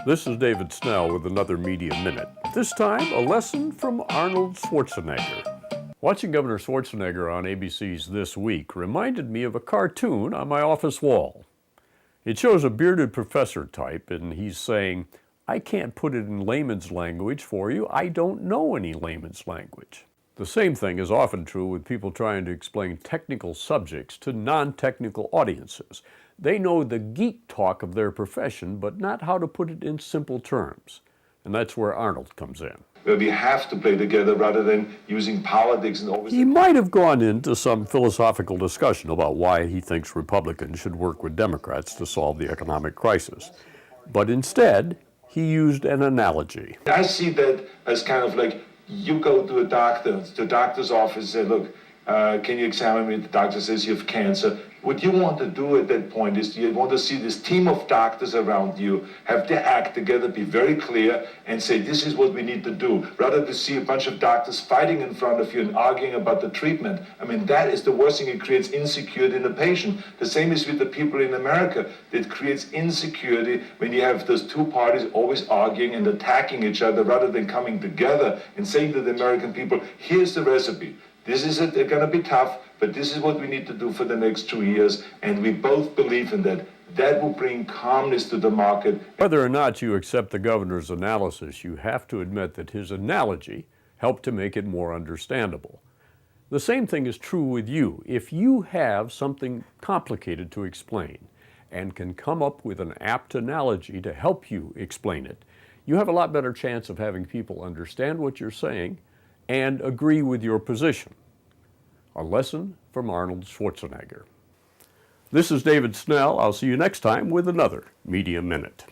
This is David Snell with another Media Minute. This time, a lesson from Arnold Schwarzenegger. Watching Governor Schwarzenegger on ABC's This Week reminded me of a cartoon on my office wall. It shows a bearded professor type, and he's saying, "I can't put it in layman's language for you. I don't know any layman's language." The same thing is often true with people trying to explain technical subjects to non-technical audiences. They know the geek talk of their profession, but not how to put it in simple terms. And that's where Arnold comes in. Where we have to play together rather than using politics and always... He might have gone into some philosophical discussion about why he thinks Republicans should work with Democrats to solve the economic crisis. But instead, he used an analogy. I see that as kind of like, you go to a doctor, to the doctor's office, and say, look, can you examine me? The doctor says you have cancer. What you want to do at that point is you want to see this team of doctors around you, have their act together, be very clear, and say, this is what we need to do. Rather than see a bunch of doctors fighting in front of you and arguing about the treatment. I mean, that is the worst thing. It creates insecurity in the patient. The same is with the people in America. It creates insecurity when you have those two parties always arguing and attacking each other rather than coming together and saying to the American people, here's the recipe. This is it, they're going to be tough, but this is what we need to do for the next 2 years, and we both believe in that. That will bring calmness to the market. Whether or not you accept the governor's analysis, you have to admit that his analogy helped to make it more understandable. The same thing is true with you. If you have something complicated to explain and can come up with an apt analogy to help you explain it, you have a lot better chance of having people understand what you're saying and agree with your position. A lesson from Arnold Schwarzenegger. This is David Snell. I'll see you next time with another Media Minute.